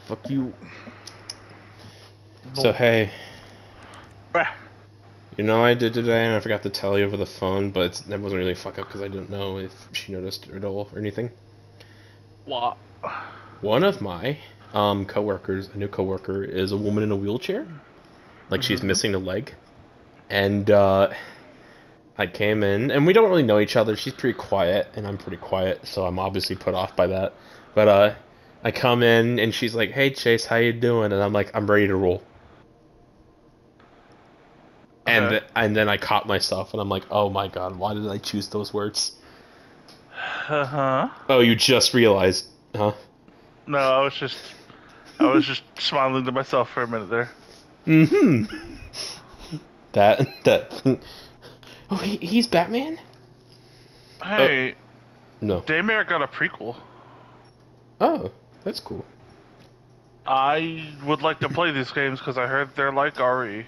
Fuck you. No. So, hey, Ah, you know what I did today, and I forgot to tell you over the phone, but that wasn't really a fuck up because I didn't know if she noticed at all or anything. what? One of my coworkers, a new coworker, is a woman in a wheelchair. Like, she's Mm-hmm. missing a leg. And I came in, and we don't really know each other. She's pretty quiet, and I'm pretty quiet, so I'm obviously put off by that. But I come in, and she's like, "Hey, Chase, how you doing?" And I'm like, "I'm ready to roll." Okay. And then I caught myself, and I'm like, "Oh my god, why did I choose those words?" Uh-huh. Oh, you just realized, huh? No, I was just smiling to myself for a minute there. Mm-hmm. That. Oh, he's Batman? Hey, No. Daymare got a prequel. Oh, that's cool. I would like to play these games because I heard they're like RE.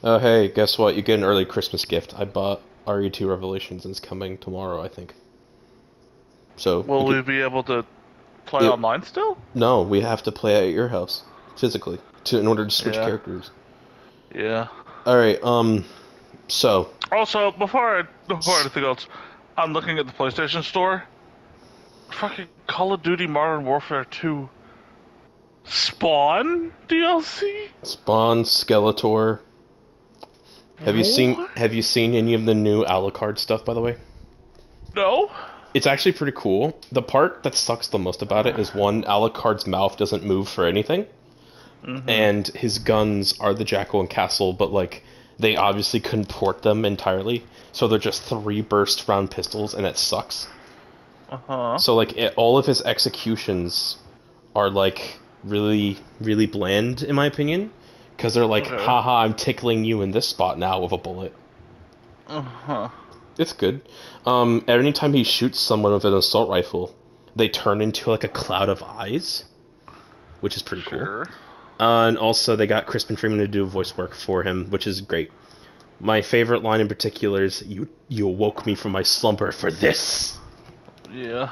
Oh, hey, guess what? You get an early Christmas gift. I bought RE2 Revelations, and it's coming tomorrow, I think. So we Will could. we be able to play It, online still? no, we have to play at your house physically in order to switch Yeah. characters. Yeah. All right. So Also, before anything else, I'm looking at the PlayStation Store. Fucking Call of Duty Modern Warfare 2 Spawn DLC? Spawn, Skeletor. What? Have you seen any of the new Alucard stuff? By the way, No? it's actually pretty cool. The part that sucks the most about it is one, Alucard's mouth doesn't move for anything, Mm-hmm. and his guns are the Jackal and Castle, but like they obviously couldn't port them entirely, so they're just three burst round pistols, and it sucks. Uh-huh. So like all of his executions are like really bland in my opinion, because they're like, Okay. haha, I'm tickling you in this spot now with a bullet. Uh-huh. It's good. Anytime he shoots someone with an assault rifle, they turn into like a cloud of eyes, which is pretty cool. Sure. And also, they got Crispin Freeman to do voice work for him, which is great. My favorite line in particular is, You awoke me from my slumber for this." Yeah.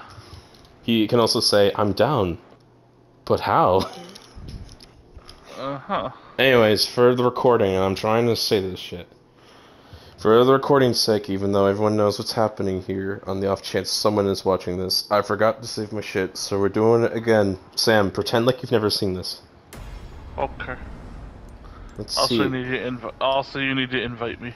He can also say, "I'm down, but how?" Uh-huh. Anyways, for the recording, and I'm trying to say this shit. For the recording's sake, even though everyone knows what's happening here, on the off chance someone is watching this, I forgot to save my shit, so we're doing it again. Sam, pretend like you've never seen this. Okay. Let's Also, see. you need to invite me.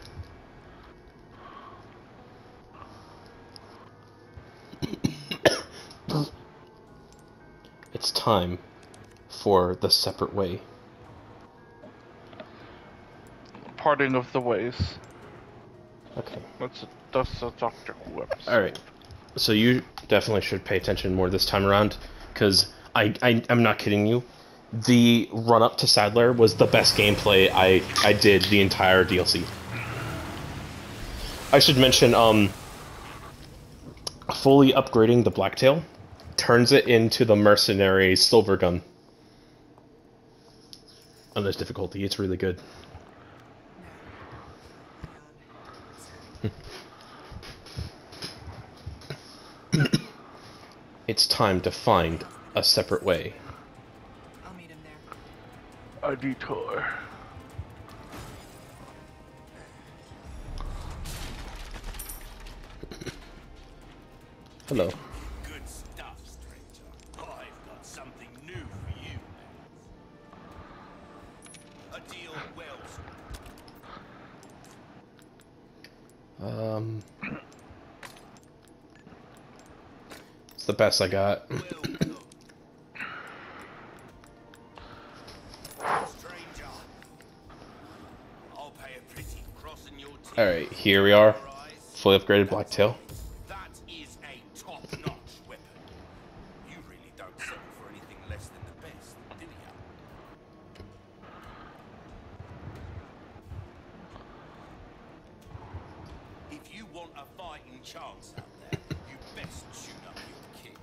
It's time for the separate way. Parting of the ways. Okay. That's a Doctor Who episode. Alright. So you definitely should pay attention more this time around, because I'm not kidding you. The run-up to Sadler was the best gameplay I did the entire DLC. I should mention, fully upgrading the Blacktail turns it into the Mercenary Silver Gun. On this difficulty, it's really good. It's time to find a separate way. I'll meet him there. A detour. Hello. Good stuff, stranger. I've got something new for you. A deal well It's the best I got. done. Stranger. I'll pay a pretty crossing your teeth. Alright, here we are. Fully upgraded Blacktail. That is a top-notch weapon. You really don't settle for anything less than the best, do you? If you want a fighting chance out there, you best shoot up your kit.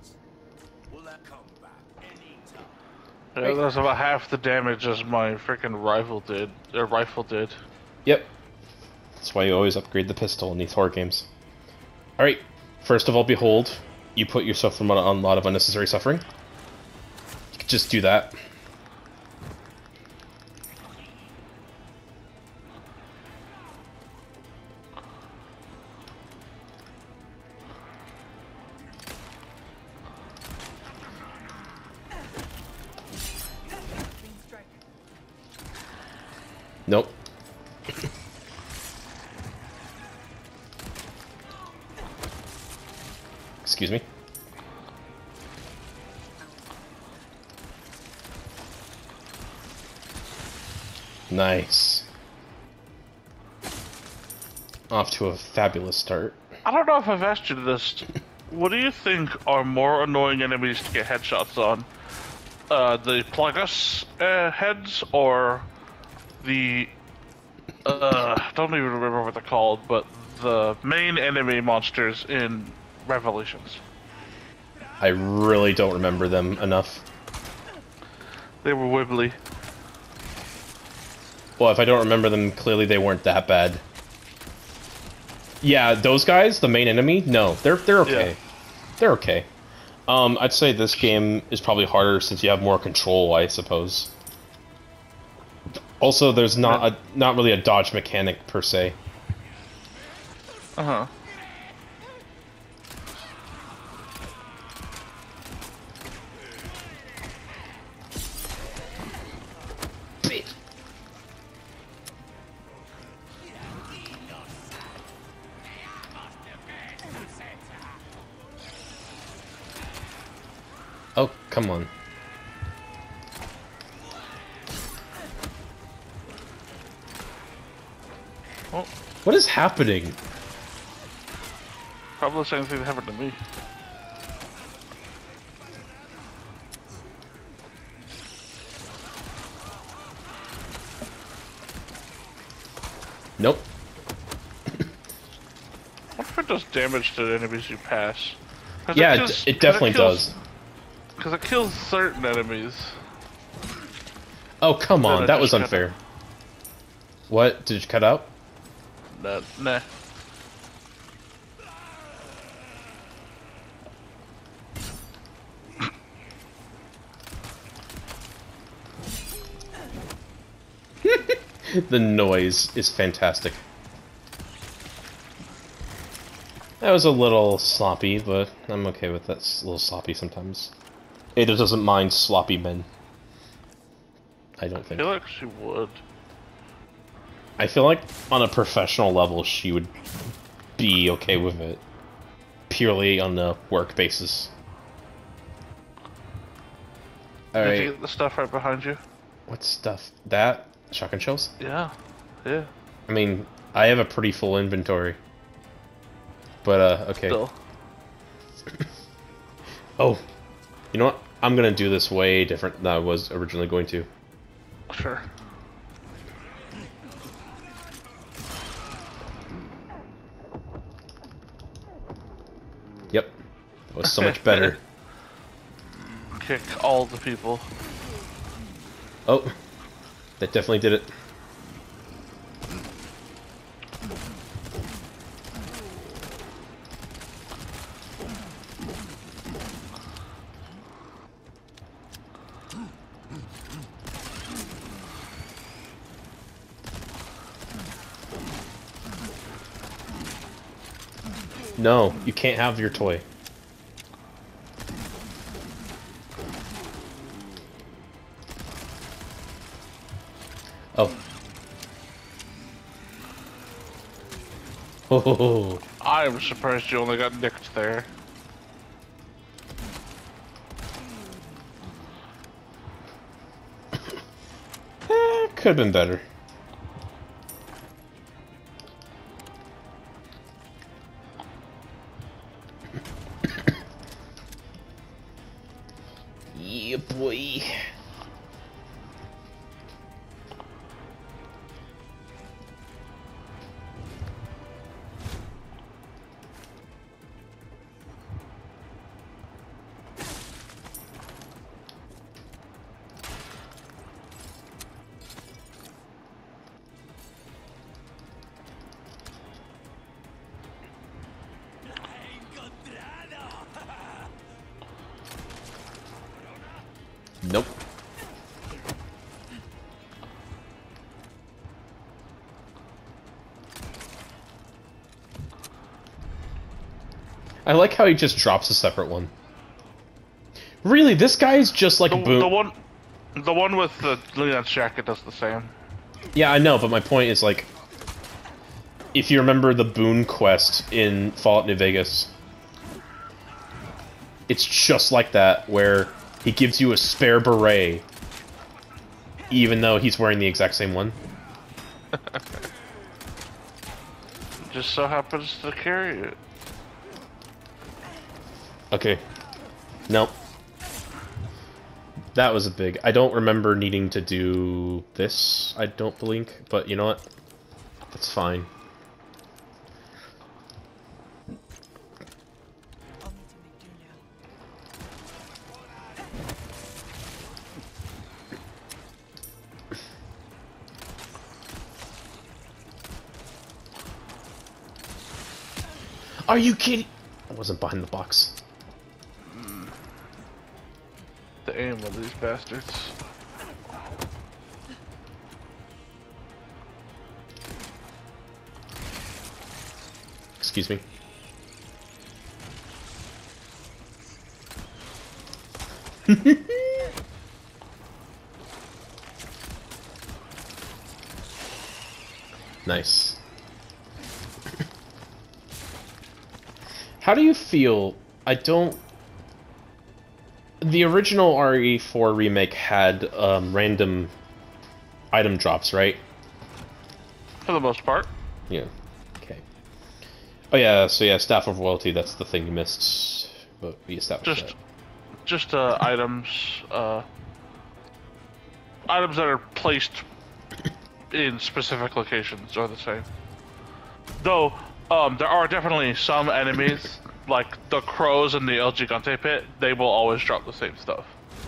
Will that come back anytime? Yeah, that's about half the damage as my freaking rifle did. Yep. That's why you always upgrade the pistol in these horror games. Alright, first of all, behold, you put yourself in a lot of unnecessary suffering. You could just do that. Nope. Excuse me. Nice. Off to a fabulous start. I don't know if I've asked you this. What do you think are more annoying enemies to get headshots on? The Plagas heads or the don't even remember what they're called, but the main enemy monsters in Revelations. I really don't remember them enough. They were wibbly. Well, if I don't remember them, clearly they weren't that bad. Yeah, those guys, the main enemy, no, they're okay. Yeah. They're okay. I'd say this game is probably harder since you have more control, I suppose. Also, there's not really a dodge mechanic per se. Uh-huh. Oh, come on. Oh, What is happening? probably the same thing that happened to me. Nope. What if it does damage to the enemies you pass? Yeah, it definitely does. Because it kills certain enemies. Oh, come Then on, it that was just unfair. What? Did you cut out? Nah. The noise is fantastic. That was a little sloppy, but I'm okay with that. It's a little sloppy sometimes. Ada doesn't mind sloppy men. I don't I think. feel like she would. I feel like on a professional level she would be okay with it. Purely on a work basis. Did you Alright, get the stuff right behind you? what stuff? That? Shotgun shells? Yeah. Yeah. I mean, I have a pretty full inventory. But, okay. Still. Oh, you know what? I'm gonna do this way different than I was originally going to. Sure. Yep. That was so much better. Kick all the people. Oh, that definitely did it. No, you can't have your toy. Oh. Oh. I'm surprised you only got nicked there. Could have been better. Yeah, boy. Nope. I like how he just drops a separate one. Really, this guy's just like The, boom. the one with the Leon's jacket does the same. Yeah, I know, but my point is, like, if you remember the Boon quest in Fallout New Vegas, it's just like that, where he gives you a spare beret, even though he's wearing the exact same one. Just so happens to carry it. Okay. Nope. That was a big... I don't remember needing to do this, I don't believe, but you know what? That's fine. I'll need to make do now. Are you kidding? I wasn't behind the box. The aim of these bastards. Excuse me. Nice. How do you feel? I don't... The original RE4 remake had random item drops, right? For the most part. Yeah. Okay. Oh yeah, so yeah, Staff of Royalty, that's the thing you missed. But we established Just items items that are placed in specific locations are the same. Though, there are definitely some enemies, like the crows in the El Gigante pit, they will always drop the same stuff.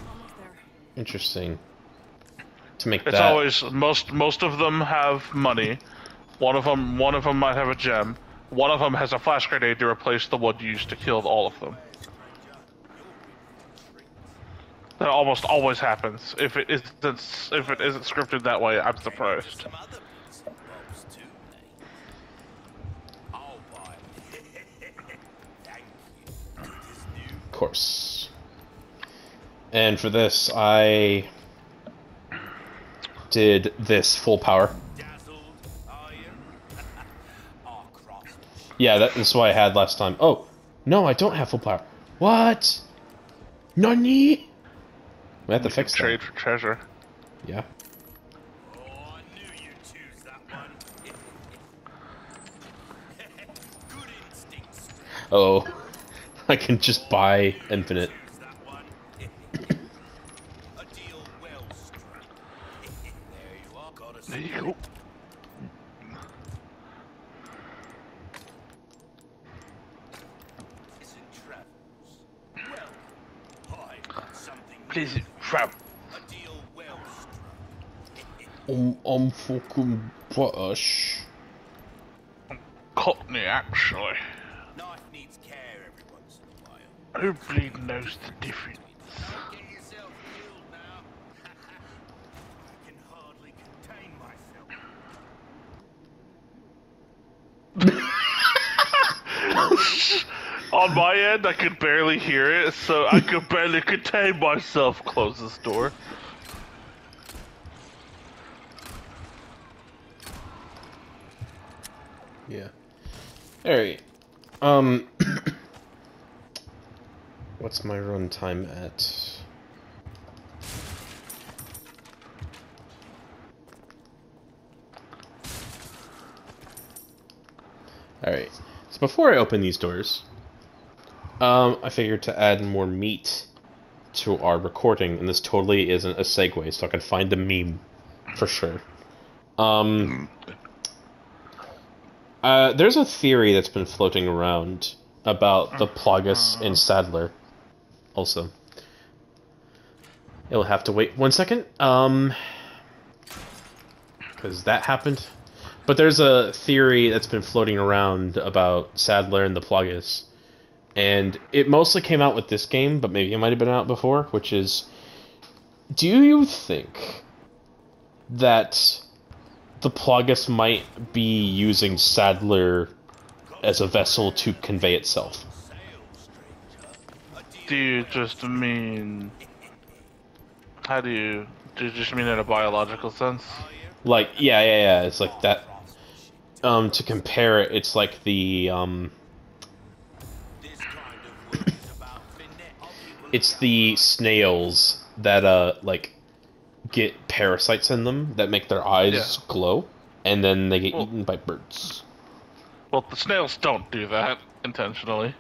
Almost there. Interesting. To make It's that... always most of them have money. One of them might have a gem. One of them has a flash grenade to replace the one used to kill all of them. That almost always happens. If it isn't scripted that way, I'm surprised. Some other bits and bobs too, mate. I'll buy 'em. Thank you. Good as new. Of course. And for this, I did this full power. Dazzled, are you? Our craftsmanship. Yeah, that's what I had last time. Oh, no, I don't have full power. What? Nani? We have to fix that. Trade for treasure. Yeah. Oh, I knew you'd choose that one. Good instincts. Oh, I can just buy infinite. Choose that one. A deal well struck. There you are. Got a There you go. citizen travels. Well, I got something. Please, travel. A deal well struck. I'm fucking British. Cockney, actually. Knife needs care every once in a while. Who bleed knows the difference? Don't get yourself killed now. I can hardly contain myself. On my end, I could barely hear it, so I could barely contain myself. Close this door. Yeah. Alright. What's my runtime at? Alright. So before I open these doors, I figured to add more meat to our recording, and this totally isn't a segue, so I can find the meme for sure. There's a theory that's been floating around about the Plagas in Sadler. Also, it'll have to wait 1 second, because that happened. But there's a theory that's been floating around about Sadler and the Plagas, and it mostly came out with this game, but maybe it might have been out before, which is, do you think that the Plagas might be using Sadler as a vessel to convey itself? Do you just mean... Do you just mean in a biological sense? Like, yeah. It's like that. To compare it, it's like the This kind of work is about finesse. it's the snails that like get parasites in them that make their Yeah. eyes glow, and then they get Well, eaten by birds. well, the snails don't do that intentionally.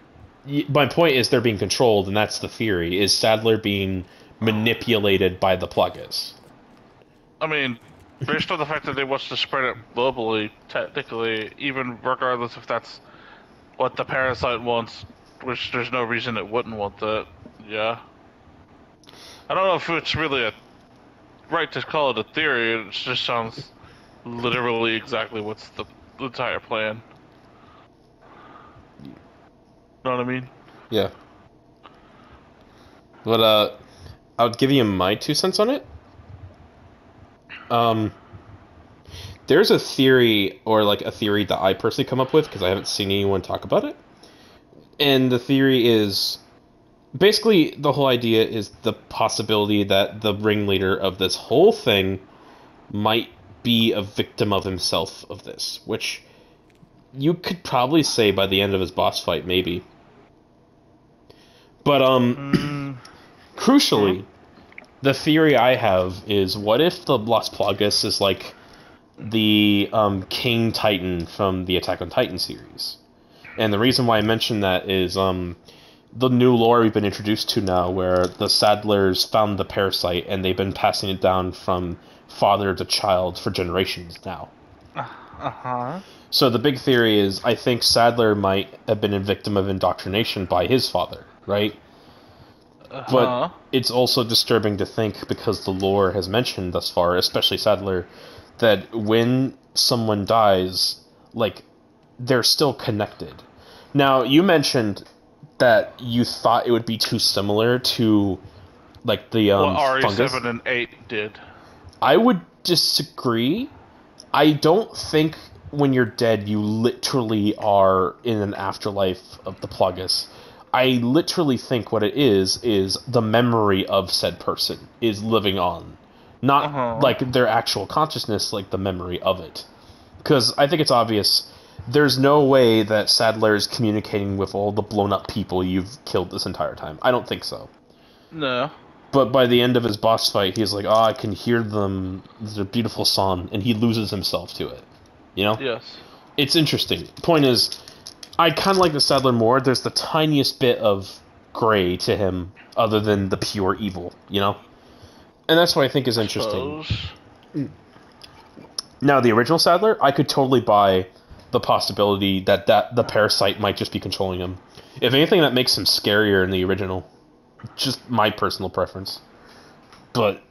My point is they're being controlled, and that's the theory: is Sadler being manipulated by the Plagas? I mean, based on the fact that they want to spread it globally, technically, even regardless if that's what the parasite wants, which there's no reason it wouldn't want that. Yeah. I don't know if it's really a right to call it a theory. It just sounds literally exactly what's the entire plan. Know what I mean? Yeah. But I'll give you my 2 cents on it. Um, there's a theory, or like a theory that I personally come up with because I haven't seen anyone talk about it. And the theory is basically the whole idea is the possibility that the ringleader of this whole thing might be a victim of himself of this, which you could probably say by the end of his boss fight, maybe. But crucially, the theory I have is, what if the Las Plagas is like the King Titan from the Attack on Titan series? And the reason why I mention that is the new lore we've been introduced to now, where the Sadlers found the parasite and they've been passing it down from father to child for generations now. Uh-huh. So the big theory is, I think Sadler might have been a victim of indoctrination by his father, right? But it's also disturbing to think, because the lore has mentioned thus far, especially Sadler, that when someone dies, like, they're still connected. Now, you mentioned that you thought it would be too similar to, like, the what fungus. RE7 and 8 did. I would disagree. I don't think when you're dead you literally are in an afterlife of the Plagas. I literally think what it is the memory of said person is living on. Not like their actual consciousness, like the memory of it. Because I think it's obvious, there's no way that Sadler is communicating with all the blown up people you've killed this entire time. I don't think so. No. But by the end of his boss fight, he's like, oh, I can hear them, their beautiful song, and he loses himself to it. You know? Yes. It's interesting. Point is, I kind of like the Sadler more. There's the tiniest bit of gray to him, other than the pure evil, you know? And that's what I think is interesting. Now, the original Sadler, I could totally buy the possibility that the parasite might just be controlling him. If anything, that makes him scarier in the original. Just my personal preference. But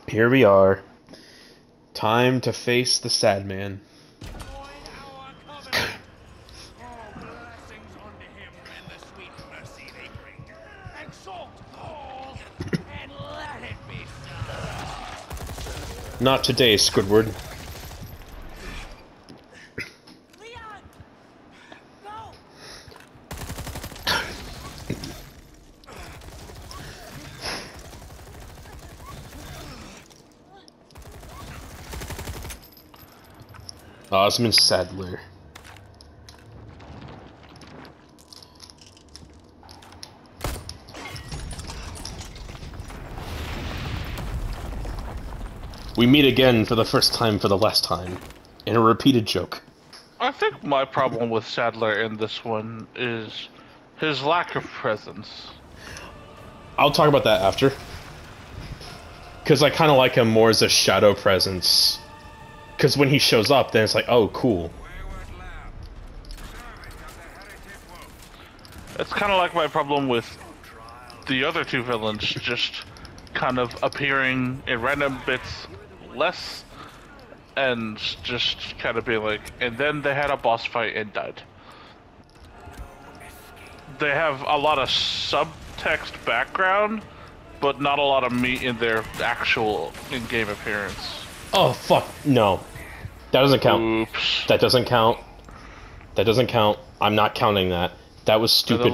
here we are. Time to face the sad man. Blessings unto him and the sweet mercy they bring. Exalt all and let it be so. Not today, Squidward. Leon! No! Osmond Sadler. We meet again for the first time for the last time, in a repeated joke. I think my problem with Sadler in this one is his lack of presence. I'll talk about that after. Because I kind of like him more as a shadow presence. Because when he shows up, then it's like, oh, cool. It's kind of like my problem with the other two villains, just kind of appearing in random bits less, and just kind of being like, and then they had a boss fight and died. They have a lot of subtext background, but not a lot of meat in their actual in-game appearance. Oh, fuck. No. That doesn't count. Oops. That doesn't count. That doesn't count. I'm not counting that. That was stupid.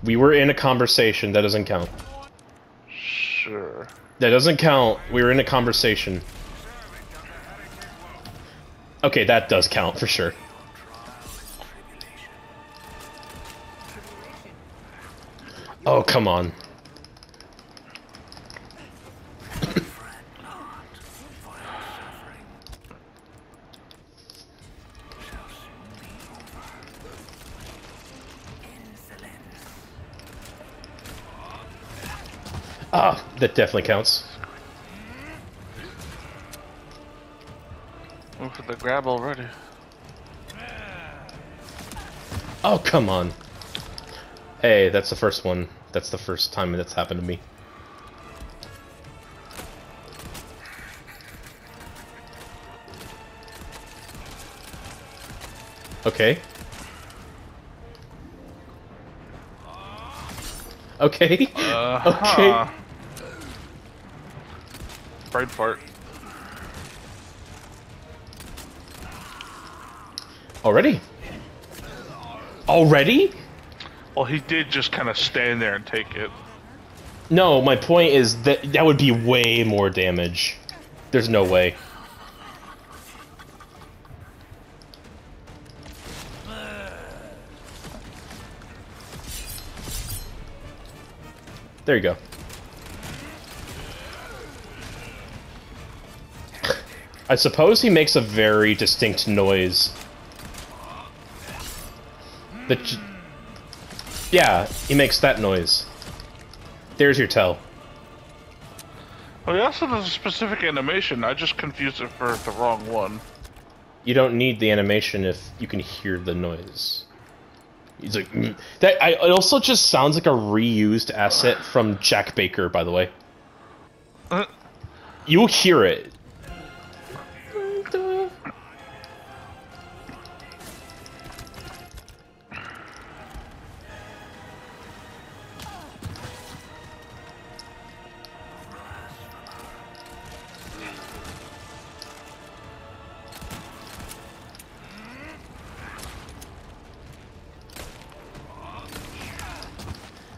We were in a conversation. That doesn't count. Sure. That doesn't count. We were in a conversation. Okay, that does count for sure. Oh, come on. Ah, that definitely counts. Look at the grab already. Oh, come on. Hey, that's the first one. That's the first time that's happened to me. Okay. Okay. Okay. Brain fart. Already? Already? Well, he did just kind of stand there and take it. No, my point is that that would be way more damage. There's no way. There you go. I suppose he makes a very distinct noise. Yeah, he makes that noise. There's your tell. Well, he also does a specific animation. I just confused it for the wrong one. You don't need the animation if you can hear the noise. He's like, mm. It also just sounds like a reused asset from Jack Baker, by the way. You'll hear it.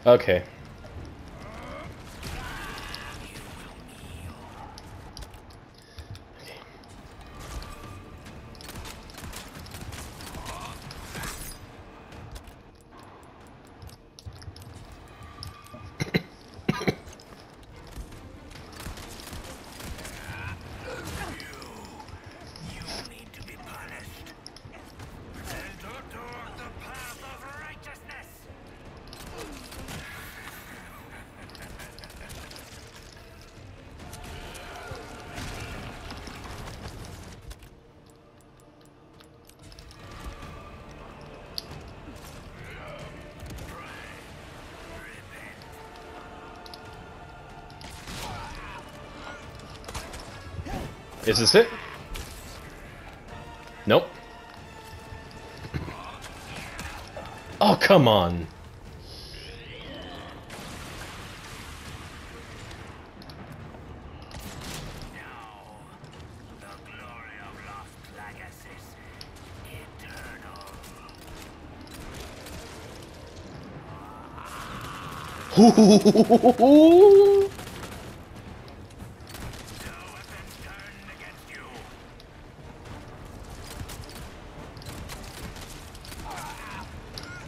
Okay. Is this it? Nope. Oh, come on.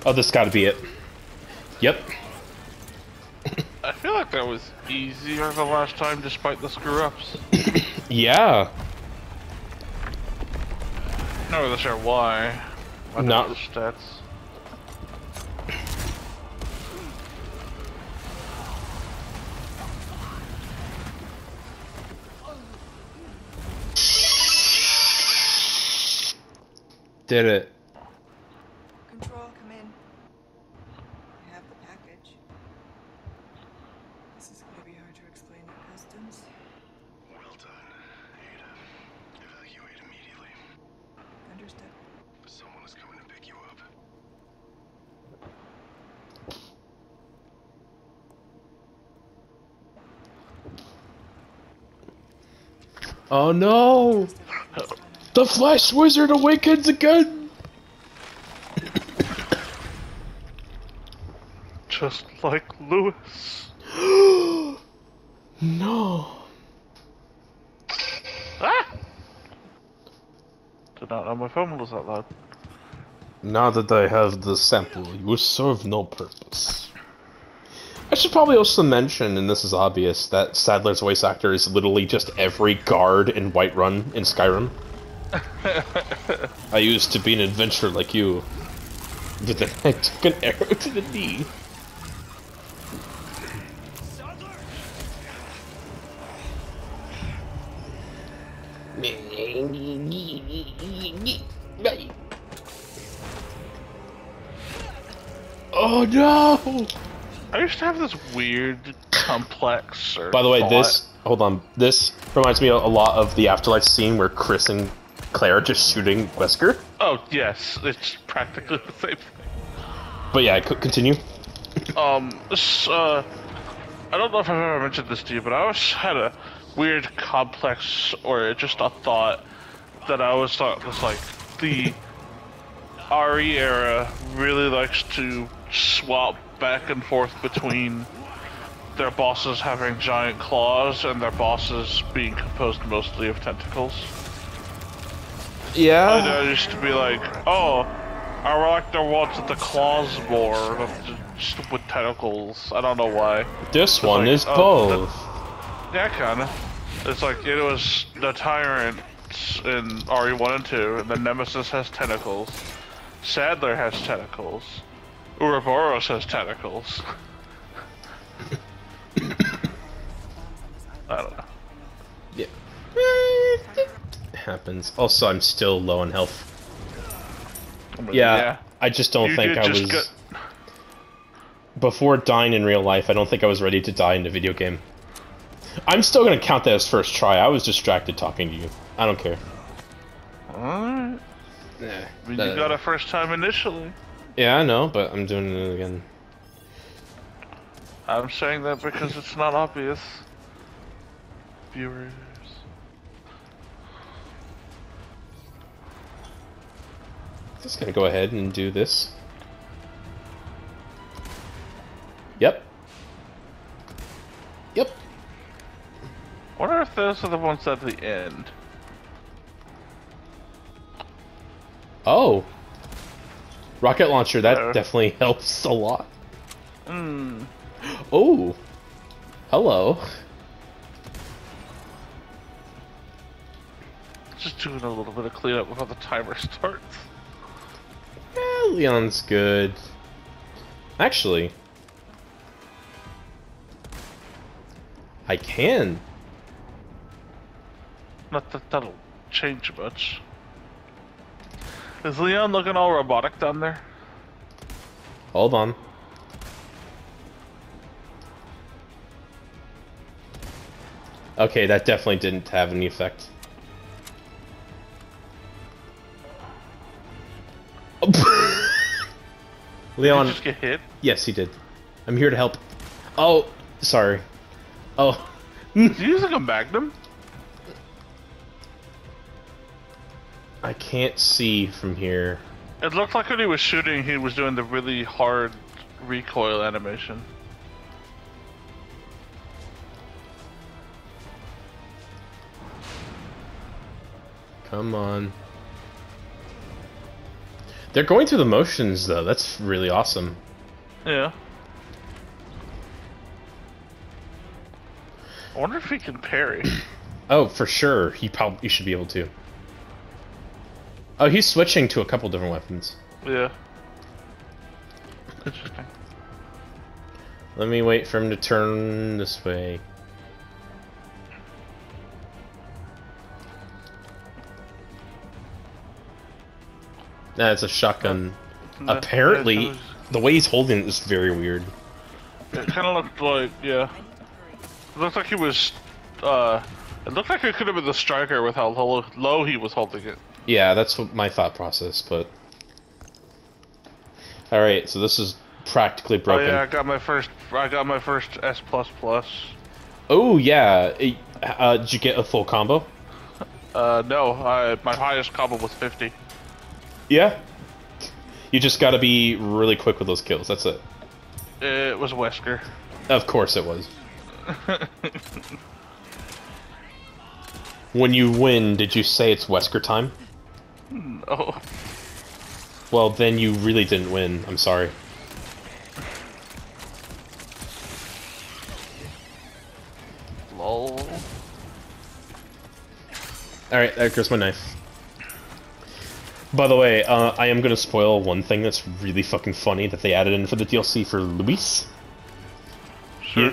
Oh, this gotta be it. Yep. I feel like that was easier the last time, despite the screw-ups. Yeah. Not really sure why. Not- the stats. Did it. Control, come in. I have the package. This is gonna be hard to explain at customs. Well done, Ada. Evacuate immediately. Understood. Someone is coming to pick you up. Oh no! The Flash Wizard awakens again! Just like Lewis. No. Ah! Did not know my phone was that loud. Now that I have the sample, you will serve no purpose. I should probably also mention, and this is obvious, that Sadler's voice actor is literally just every guard in Whiterun in Skyrim. I used to be an adventurer like you, but then I took an arrow to the knee. Oh no! I used to have this weird, complex. Or By the way, thought. hold on, this reminds me a lot of the Afterlife scene where Chris and Claire are just shooting Wesker. Oh yes, it's practically the same thing. But yeah, continue. I don't know if I've ever mentioned this to you, but I always had a weird, complex, or just a thought that I always thought was like the RE era really likes to swap back and forth between their bosses having giant claws and their bosses being composed mostly of tentacles. Yeah. I used to be like, oh, I like the ones with the claws more, just with tentacles. I don't know why. This one like, is both. Yeah, kinda. It's like it was the Tyrant in RE1 and 2, and then Nemesis has tentacles. Sadler has tentacles. Ouroboros has tentacles. I don't know. Yeah. It happens. Also, I'm still low on health. I mean, Yeah, I just don't You think did I just was... get- Before dying in real life, I don't think I was ready to die in the video game. I'm still gonna count that as first try. I was distracted talking to you. I don't care. Alright. Nah, I mean, you got it first time initially. Yeah, I know, but I'm doing it again. I'm saying that because it's not obvious. Viewers. Just gonna go ahead and do this. Yep. Yep. I wonder if those are the ones at the end. Oh. Rocket launcher, that Hello. definitely helps a lot. Hmm. Oh. Hello. Just doing a little bit of cleanup before the timer starts. Eh, Leon's good. Actually, I can. Not that that'll change much. Is Leon looking all robotic down there? Hold on. Okay, that definitely didn't have any effect. Did Leon, he just get hit? yes, he did. I'm here to help. Oh, sorry. Oh, Is he using a magnum? I can't see from here. It looked like when he was shooting, he was doing the really hard recoil animation. Come on. They're going through the motions, though. That's really awesome. Yeah. I wonder if he can parry. Oh, for sure. He should be able to. Oh, he's switching to a couple different weapons. Yeah. Interesting. Let me wait for him to turn this way. Nah, it's a shotgun. Apparently, the way he's holding it is very weird. It kind of looked like, yeah. It looked like he was, it looked like it could have been the striker with how low he was holding it. Yeah, that's what my thought process, but... Alright, so this is practically broken. Oh yeah, I got my first S++. Oh, yeah. Did you get a full combo? No, my highest combo was 50. Yeah. You just gotta be really quick with those kills, that's it. It was Wesker. Of course it was. When you win, did you say it's Wesker time? No. Well, then you really didn't win. I'm sorry. Lol. Alright, there goes my knife. By the way, I am gonna spoil one thing that's really fucking funny that they added in for the DLC for Luis. Sure.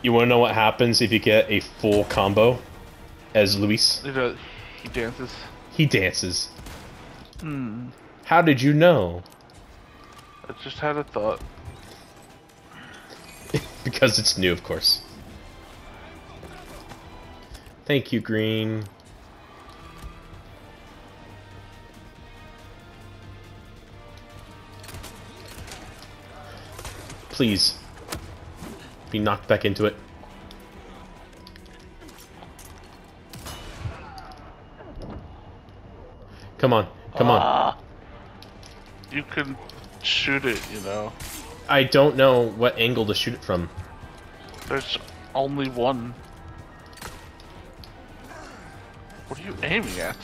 You wanna know what happens if you get a full combo as Luis? He dances. He dances. Hmm. How did you know? I just had a thought. Because it's new, of course. Thank you, Green. Please. Be knocked back into it. Come on. Come on. You can shoot it, you know. I don't know what angle to shoot it from. There's only one. What are you aiming at?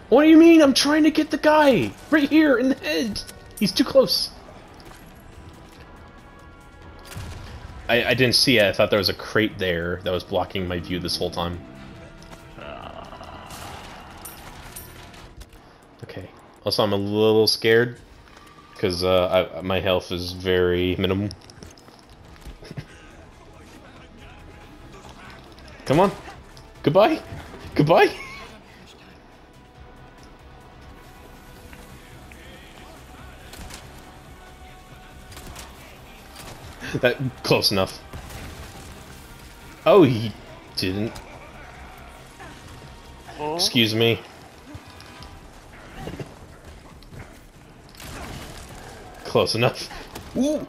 What do you mean? I'm trying to get the guy! Right here, in the head! He's too close. I didn't see it. I thought there was a crate there that was blocking my view this whole time. Okay. Also, I'm a little scared. Because my health is very minimal. Come on. Goodbye. Goodbye. That close enough. Oh, he didn't. Oh. Excuse me. Close enough. Ooh.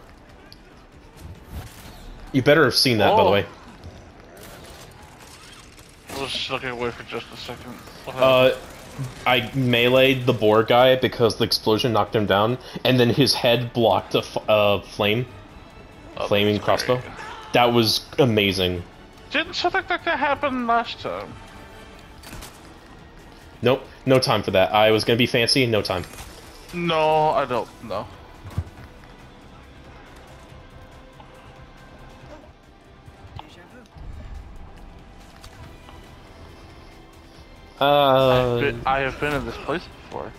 You better have seen that, by the way. I was just looking away for just a second. I meleeed the boar guy because the explosion knocked him down, and then his head blocked a flame. Flaming crossbow. Great. That was amazing. Didn't something like that happen last time? Nope, no time for that. I was gonna be fancy, no time. No, I don't know. Deja vu. I have been in this place before.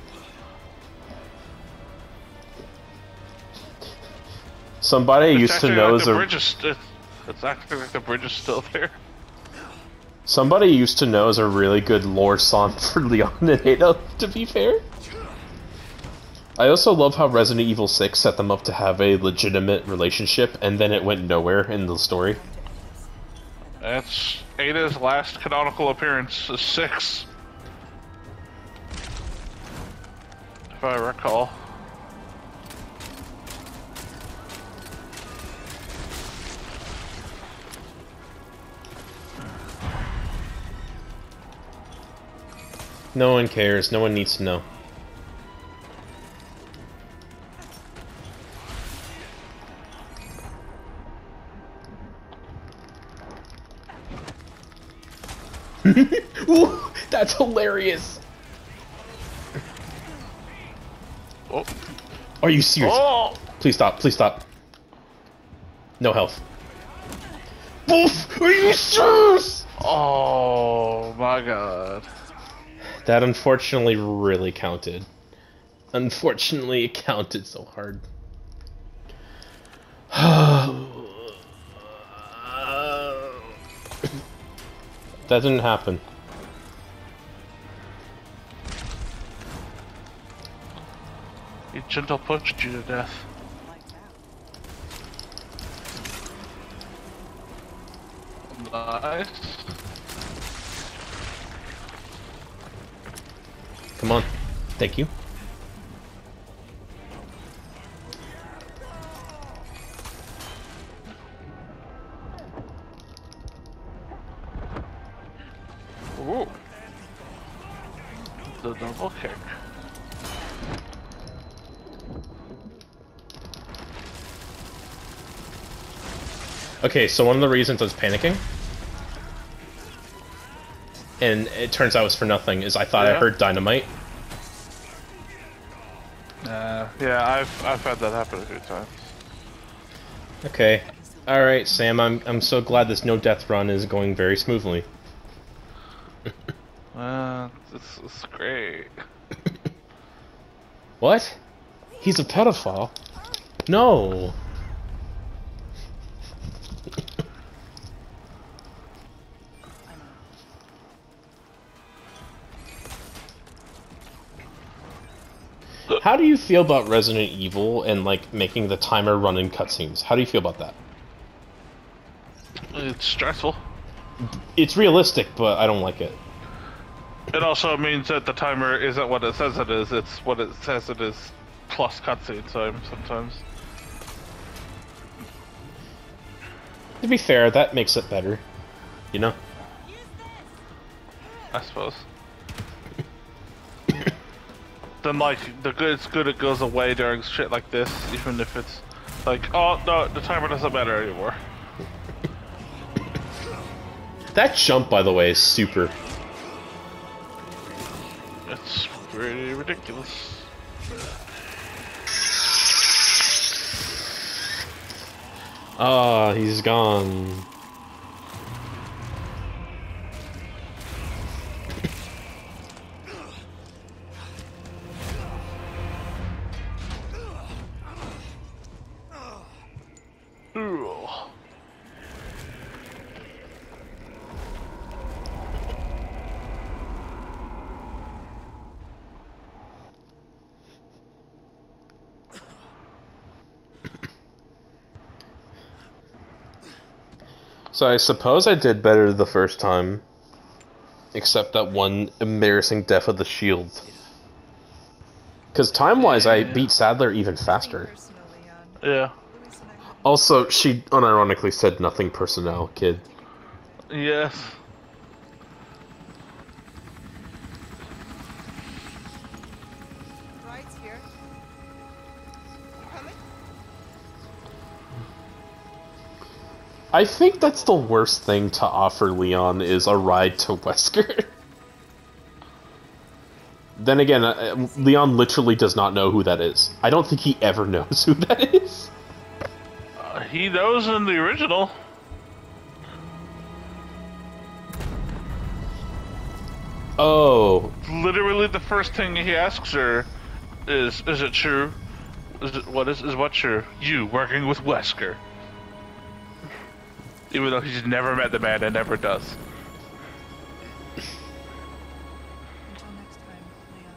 Somebody It's used to actually know like as the a bridge is it's actually like the bridge is still there. somebody used to know as a really good lore song for Leon and Ada, to be fair. I also love how Resident Evil 6 set them up to have a legitimate relationship, and then it went nowhere in the story. That's Ada's last canonical appearance is 6. If I recall. No one cares, no one needs to know. Ooh, that's hilarious! Oh. Are you serious? Oh! Please stop, please stop. No health. Boof! Are you serious? Oh my god. That unfortunately really counted. Unfortunately, it counted so hard. That didn't happen. He gentle pushed you to death. Like that. Nice. Come on. Thank you. Ooh. The double kick. Okay, so one of the reasons I was panicking and it turns out it was for nothing, is I thought I Yeah. heard dynamite. Yeah, I've had that happen a few times. Okay. Alright, Sam, I'm so glad this no death run is going very smoothly. It's great. What? He's a pedophile? No! How do you feel about Resident Evil and, like, making the timer run in cutscenes? How do you feel about that? It's stressful. It's realistic, but I don't like it. It also means that the timer isn't what it says it is, it's what it says it is plus cutscene time sometimes. To be fair, that makes it better. You know? I suppose. Then like it's good it goes away during shit like this, even if it's like, oh no, the timer doesn't matter anymore. That jump, by the way, is super. It's pretty ridiculous. Ah, he's gone. Ooh. So I suppose I did better the first time. Except that one embarrassing death of the shield. Because time-wise, I beat Sadler even faster. Yeah. Also, she unironically said nothing personnel, kid. Yes. Ride's here. Coming? I think that's the worst thing to offer Leon is a ride to Wesker. Then again, Leon literally does not know who that is. I don't think he ever knows who that is. He knows in the original. Oh. Literally the first thing he asks her is it true? Is what true? You working with Wesker. Even though he's never met the man and never does. Until next time, Leon.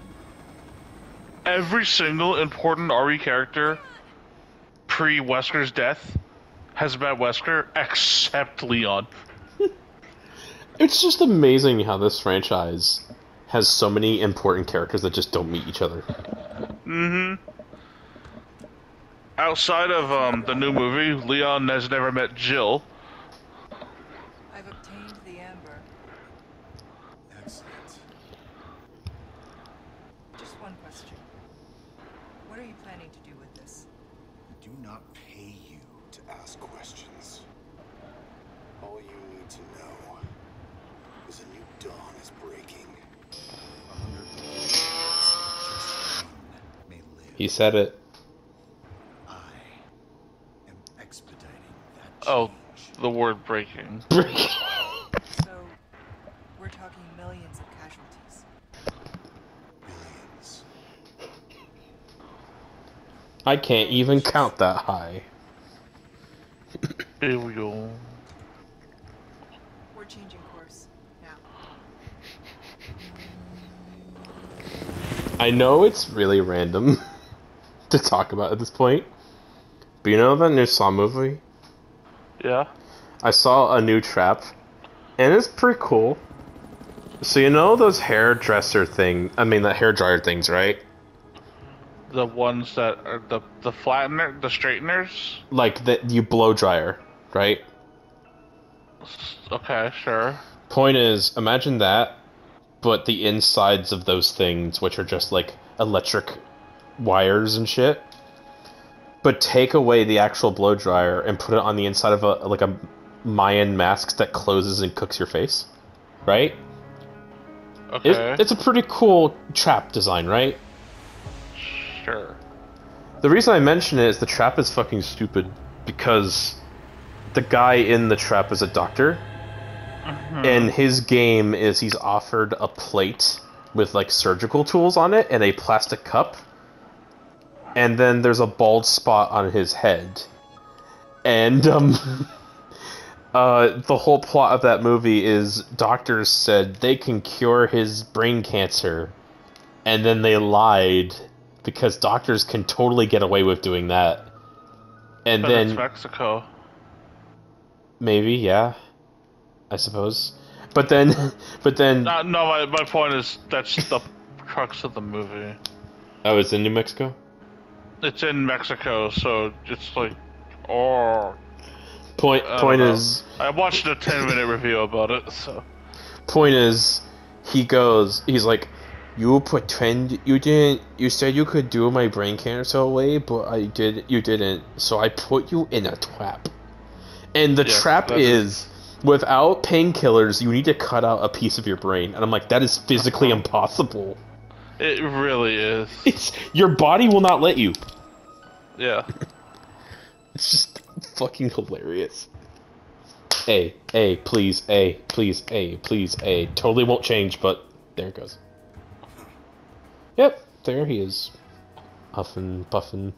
Every single important RE character pre-Wesker's death has met Wesker except Leon. It's just amazing how this franchise has so many important characters that just don't meet each other. Mm-hmm. Outside of the new movie, Leon has never met Jill. I've obtained the amber. Excellent. Just one question. What are you planning to do with this? I do not pay you to ask questions. All you need to know is a new dawn is breaking. 100 years, just one may live. He said it. I am expediting that Oh, change. the word breaking. So, we're talking millions of casualties. Billions. I can't even count that high. Here we go. We're changing course. Now. I know it's really random to talk about at this point, but you know that new Saw movie? Yeah? I saw a new trap, and it's pretty cool. So you know those the hair dryer things, right? The ones that are the flattener, the straighteners? Like that you blow dryer, right? Okay, sure. Point is, imagine that, but the insides of those things, which are just like electric wires and shit, but take away the actual blow dryer and put it on the inside of a Mayan mask that closes and cooks your face, right? Okay. It's a pretty cool trap design, right? Sure. The reason I mention it is the trap is fucking stupid because the guy in the trap is a doctor, and his game is he's offered a plate with like surgical tools on it and a plastic cup, and then there's a bald spot on his head, and the whole plot of that movie is doctors said they can cure his brain cancer, and then they lied because doctors can totally get away with doing that. And But then it's Mexico. maybe, yeah, I suppose. But then, No, my point is that's the crux of the movie. oh, it's in New Mexico. It's in Mexico, so it's like, oh. Point I don't know. is, I watched a 10-minute review about it, so. point is, he's like, you pretend you didn't. You said you could do my brain cancer away, but you didn't. So I put you in a trap. And the Yes, trap that is, without painkillers, you need to cut out a piece of your brain. And I'm like, that is physically impossible. It really is. It's your body will not let you. Yeah. It's just fucking hilarious. A, please, please, please, Totally won't change, but there it goes. Yep, there he is. Huffing, puffing.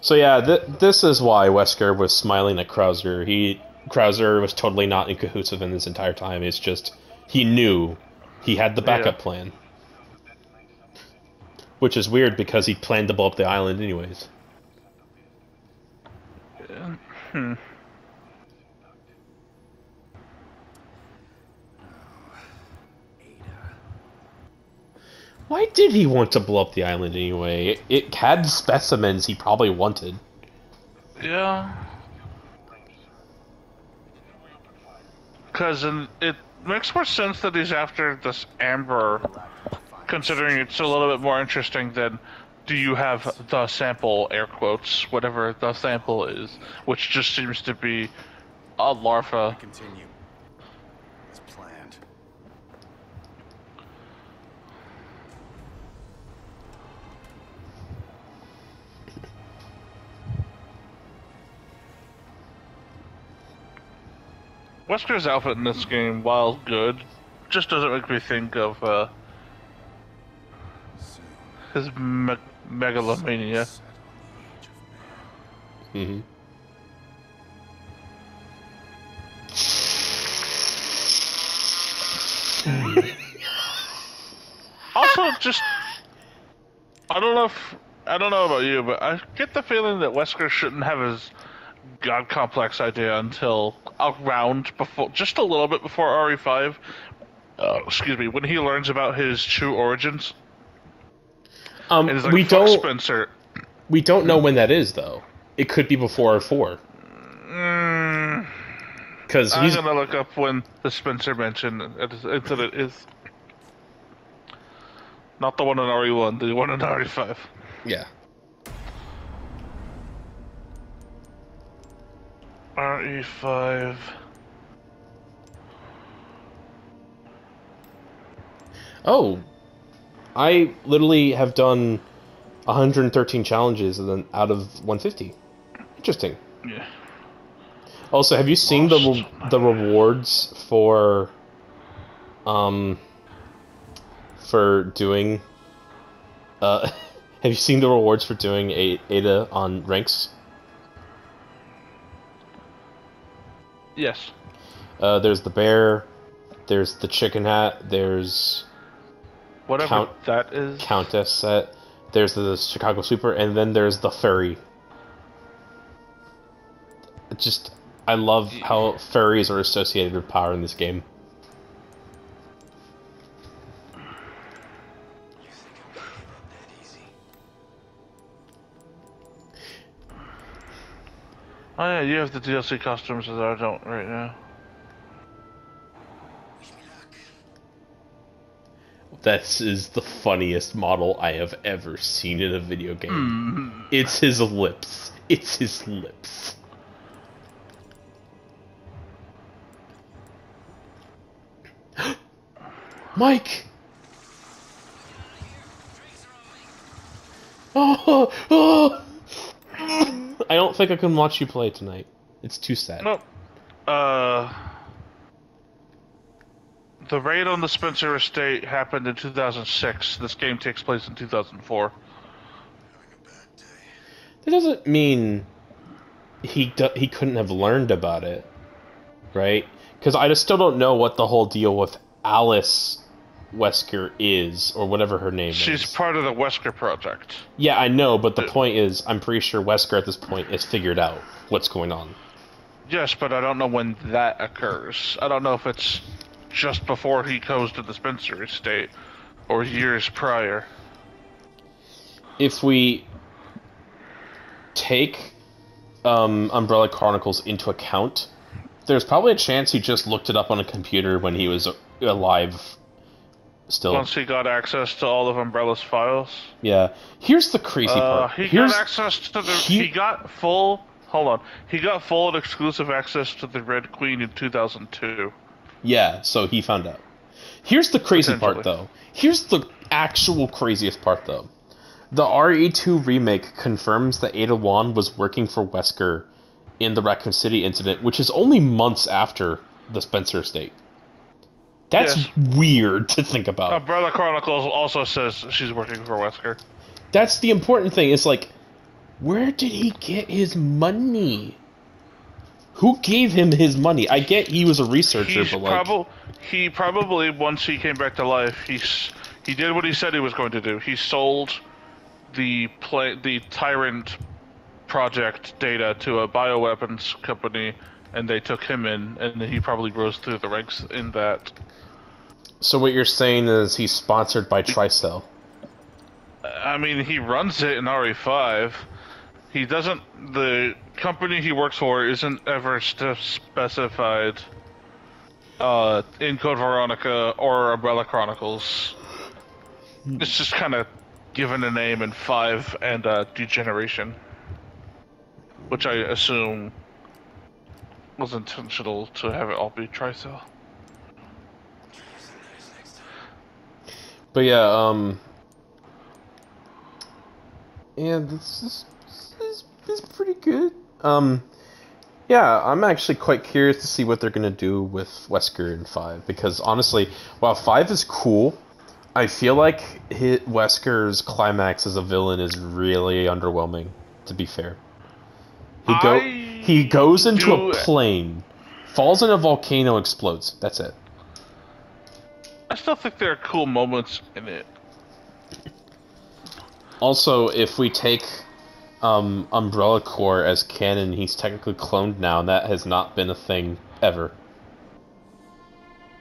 So yeah, this is why Wesker was smiling at Krauser. Krauser was totally not in cahoots with him this entire time. It's just, he knew he had the backup plan. Which is weird because he planned to blow up the island anyways. Why did he want to blow up the island anyway? It had specimens he probably wanted. Yeah. Because it makes more sense that he's after this amber, considering it's a little bit more interesting than do you have the sample, air quotes, whatever the sample is, which just seems to be a larva. Continue. As planned. Wesker's outfit in this game, while good, just doesn't make me think of his megalomania. Set on the age of man. Mm-hmm. Also, just I don't know about you, but I get the feeling that Wesker shouldn't have his god complex idea until around before, just a little bit before RE5. Excuse me, when he learns about his true origins. And he's like, we "Fuck don't. Spencer." We don't know when that is though. It could be before R4. Because I'm he's gonna look up when the Spencer mention incident is. Not the one in RE1, the one in RE5. yeah. RE5. Oh, I literally have done 113 challenges and then out of 150. Interesting. Yeah. Also, have you seen the rewards for doing have you seen the rewards for doing Ada on ranks? Yes. There's the bear, there's the chicken hat, there's Whatever that is. Countess set, there's the Chicago Super, and then there's the furry. I love how furries are associated with power in this game. Oh yeah, you have the DLC costumes that I don't right now. This is the funniest model I have ever seen in a video game. It's his lips. It's his lips. Mike! Oh, oh. I don't think I can watch you play tonight. It's too sad. Nope. The raid on the Spencer estate happened in 2006. This game takes place in 2004. That doesn't mean he couldn't have learned about it, right? Because I just still don't know what the whole deal with Alice Wesker is, or whatever her name is. She's part of the Wesker project. Yeah, I know, but the point is, I'm pretty sure Wesker at this point has figured out what's going on. Yes, but I don't know when that occurs. I don't know if it's just before he goes to the Spencer estate, or years prior. If we take Umbrella Chronicles into account, there's probably a chance he just looked it up on a computer when he was alive still. Once he got access to all of Umbrella's files. Yeah. Here's the crazy part. He got access to the... He got full... Hold on. He got full and exclusive access to the Red Queen in 2002. Yeah, so he found out. Here's the crazy part, though. Here's the actual craziest part, though. The RE2 remake confirms that Ada Wong was working for Wesker in the Raccoon City incident, which is only months after the Spencer estate. That's weird to think about. Umbrella Chronicles also says she's working for Wesker. That's the important thing. It's like, where did he get his money? Who gave him his money? I get he was a researcher, but like... He probably, once he came back to life, he did what he said he was going to do. He sold the Tyrant project data to a bioweapons company, and they took him in, and he probably rose through the ranks in that. So what you're saying is he's sponsored by Tricell? I mean, he runs it in RE5. He doesn't... The company he works for isn't ever specified in Code Veronica or Umbrella Chronicles. It's just kind of given a name in 5 and Degeneration, which I assume was intentional to have it all be Tricell. But yeah, and this is pretty good. Yeah, I'm actually quite curious to see what they're gonna do with Wesker in 5, because honestly, while 5 is cool, I feel like Wesker's climax as a villain is really underwhelming, to be fair. He goes into a plane, falls in a volcano, explodes. That's it. I still think there are cool moments in it. Also, if we take Umbrella Corps as canon, he's technically cloned now, and that has not been a thing ever.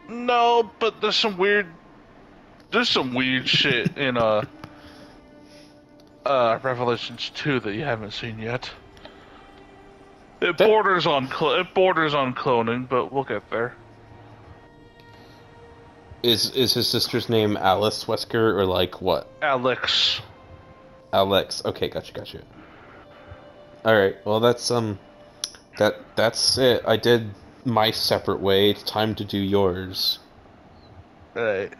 No, but there's some weird shit in Revelations 2 that you haven't seen yet. It borders on cloning, but we'll get there. Is his sister's name Alice Wesker, or like what? Alex. Okay, gotcha. Alright, well that's it. I did my separate way. It's time to do yours. Right.